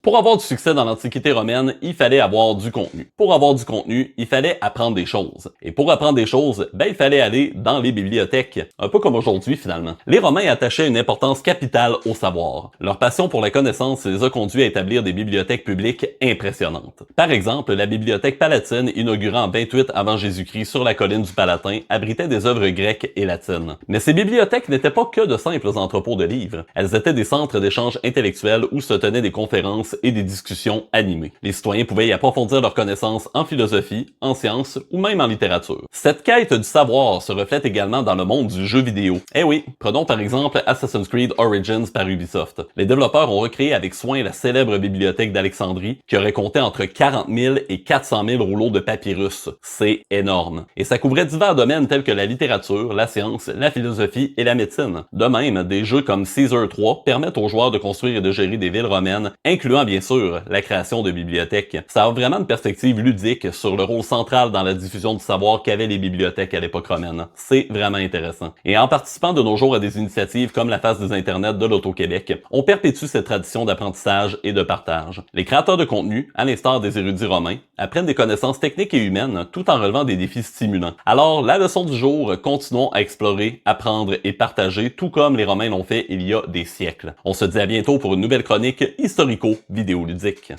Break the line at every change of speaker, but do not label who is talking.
Pour avoir du succès dans l'Antiquité romaine, il fallait avoir du contenu. Pour avoir du contenu, il fallait apprendre des choses. Et pour apprendre des choses, il fallait aller dans les bibliothèques. Un peu comme aujourd'hui finalement. Les Romains attachaient une importance capitale au savoir. Leur passion pour la connaissance les a conduits à établir des bibliothèques publiques impressionnantes. Par exemple, la bibliothèque palatine, inaugurée en 28 avant Jésus-Christ sur la colline du Palatin, abritait des œuvres grecques et latines. Mais ces bibliothèques n'étaient pas que de simples entrepôts de livres. Elles étaient des centres d'échange intellectuels où se tenaient des conférences et des discussions animées. Les citoyens pouvaient y approfondir leurs connaissances en philosophie, en sciences ou même en littérature. Cette quête du savoir se reflète également dans le monde du jeu vidéo. Eh oui, prenons par exemple Assassin's Creed Origins par Ubisoft. Les développeurs ont recréé avec soin la célèbre bibliothèque d'Alexandrie qui aurait compté entre 40 000 et 400 000 rouleaux de papyrus. C'est énorme. Et ça couvrait divers domaines tels que la littérature, la science, la philosophie et la médecine. De même, des jeux comme Caesar 3 permettent aux joueurs de construire et de gérer des villes romaines, incluant bien sûr la création de bibliothèques. Ça a vraiment une perspective ludique sur le rôle central dans la diffusion du savoir qu'avaient les bibliothèques à l'époque romaine. C'est vraiment intéressant. Et en participant de nos jours à des initiatives comme la Face des Internets de l'Auto-Québec, on perpétue cette tradition d'apprentissage et de partage. Les créateurs de contenu, à l'instar des érudits romains, apprennent des connaissances techniques et humaines tout en relevant des défis stimulants. Alors, la leçon du jour, continuons à explorer, apprendre et partager, tout comme les Romains l'ont fait il y a des siècles. On se dit à bientôt pour une nouvelle chronique historico-vidéoludique.